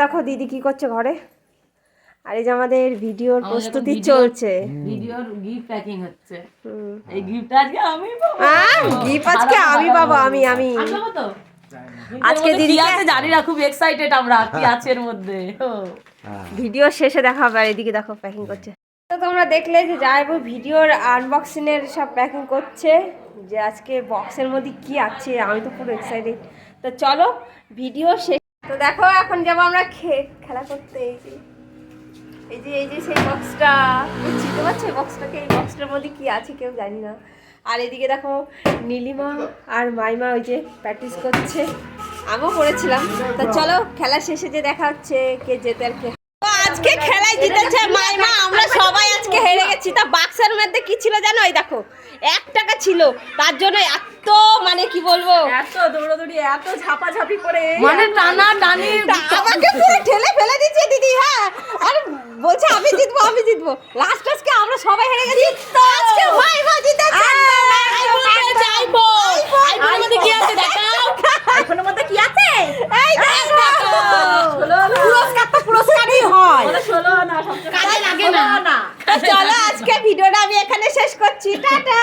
দেখো দিদি কি করছে ঘরে। আর এই যে আমাদের ভিডিওর প্রস্তুতি চলছে, ভিডিওর গিফট প্যাকিং হচ্ছে। এই গিফট আজকে আমি পাবো। গিফট আজকে আমি পাবো। আমি পাবো তো আজকে দিদি আছে জানি না, খুব এক্সাইটেড আমরা কি আছে এর মধ্যে। ভিডিও শেষে দেখা হবে। আর এদিকে দেখো প্যাকিং করছে। তো তোমরা দেখলে যে যাইবো ভিডিওর আনবক্সিং এর সব প্যাকিং করছে, যে আজকে বক্সের মধ্যে কি আছে। আমি তো পুরো এক্সাইটেড। তো চলো ভিডিও শেষ। তো দেখো এখন যাবো আমরা খেলা করতে। এই যে সেই বক্সটা চিনতে পারছো? বক্সটাকে, এই বক্সটার মধ্যে কি আছে কেউ জানি না। আর এদিকে দেখো নীলিমা আর মাইমা ওই যে প্র্যাকটিস করছে, আমিও করেছিলাম। তো চলো খেলা শেষে যে দেখা হচ্ছে কে জেতে আর কে। আজকে খেলায় জিতেছে মাইমা, আমরা সবাই আজকে হেরে গেছি। তা বাক্সের মধ্যে কি ছিল জানো? এই দেখো 1 টাকা ছিল, তার জন্য এত মানে কি বলবো, এত দৌড়াদৌড়ি, এত ঝাপাঝাপি করে, মানে টানা টানি আমাকে পুরো ঠেলে ফেলে দিচ্ছে দিদি। হ্যাঁ, আর বলছে আমি জিতবো আমি জিতবো। লাস্ট আজকে আমরা সবাই হেরে গেছি। আজকে মাইমা জিতেছে। যাইবো আইফোনের মধ্যে কি আছে দেখাও। আইফোনের মধ্যে কি আছে? এই দেখো, পুরস্কার তো পুরস্কারই হয়, বলো না সবচেয়ে কাজে লাগে না। চলো আজকে ভিডিওটা আমি এখানে শেষ করছি, টাটা।